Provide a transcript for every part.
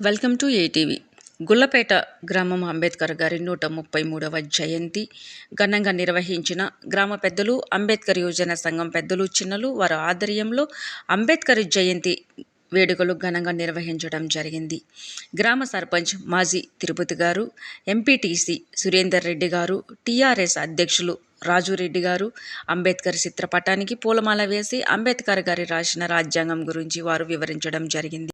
Welcome to ATV. Gullapeta గ్రామం అంబేద్కర్ గారి 133వ జయంతి ఘనంగా నిర్వహించిన గ్రామ పెద్దలు, అంబేద్కర్ యువజన సంఘం పెద్దలు, చిన్నలు వారి ఆధ్వర్యంలో అంబేద్కర్ జయంతి వేడుకలు ఘనంగా నిర్వహించడం జరిగింది. గ్రామ సర్పంచ్ మాజీ తిరుపతి గారు, ఎంపీటీసీ సురేందర్ రెడ్డి గారు, టీఆర్ఎస్ అధ్యక్షులు రాజురెడ్డి గారు అంబేద్కర్ చిత్రపటానికి పూలమాల వేసి అంబేద్కర్ గారి రాసిన రాజ్యాంగం గురించి వారు వివరించడం జరిగింది.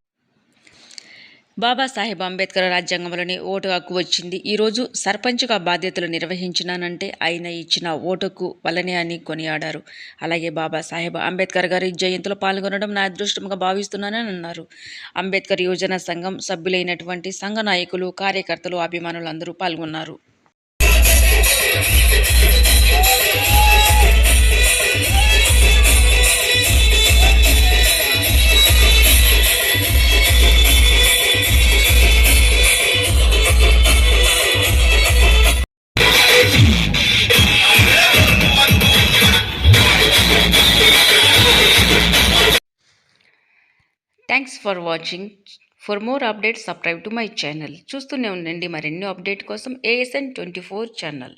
బాబాసాహెబ్ అంబేద్కర్ రాజ్యాంగంలోని ఓటు హక్కు వచ్చింది. ఈరోజు సర్పంచ్గా బాధ్యతలు నిర్వహించినానంటే ఆయన ఇచ్చిన ఓటుకు వల్లనే అని కొనియాడారు. అలాగే బాబాసాహెబ్ అంబేద్కర్ గారి జయంతిలో పాల్గొనడం నా అదృష్టంగా భావిస్తున్నానని అన్నారు. అంబేద్కర్ యువజన సంఘం సభ్యులైనటువంటి సంఘ నాయకులు, కార్యకర్తలు, అభిమానులు అందరూ పాల్గొన్నారు. Thanks for watching. For more updates subscribe to my channel. చూస్తూనే ఉండండి మరెన్నో అప్డేట్ కోసం ASN 24 ఛానల్.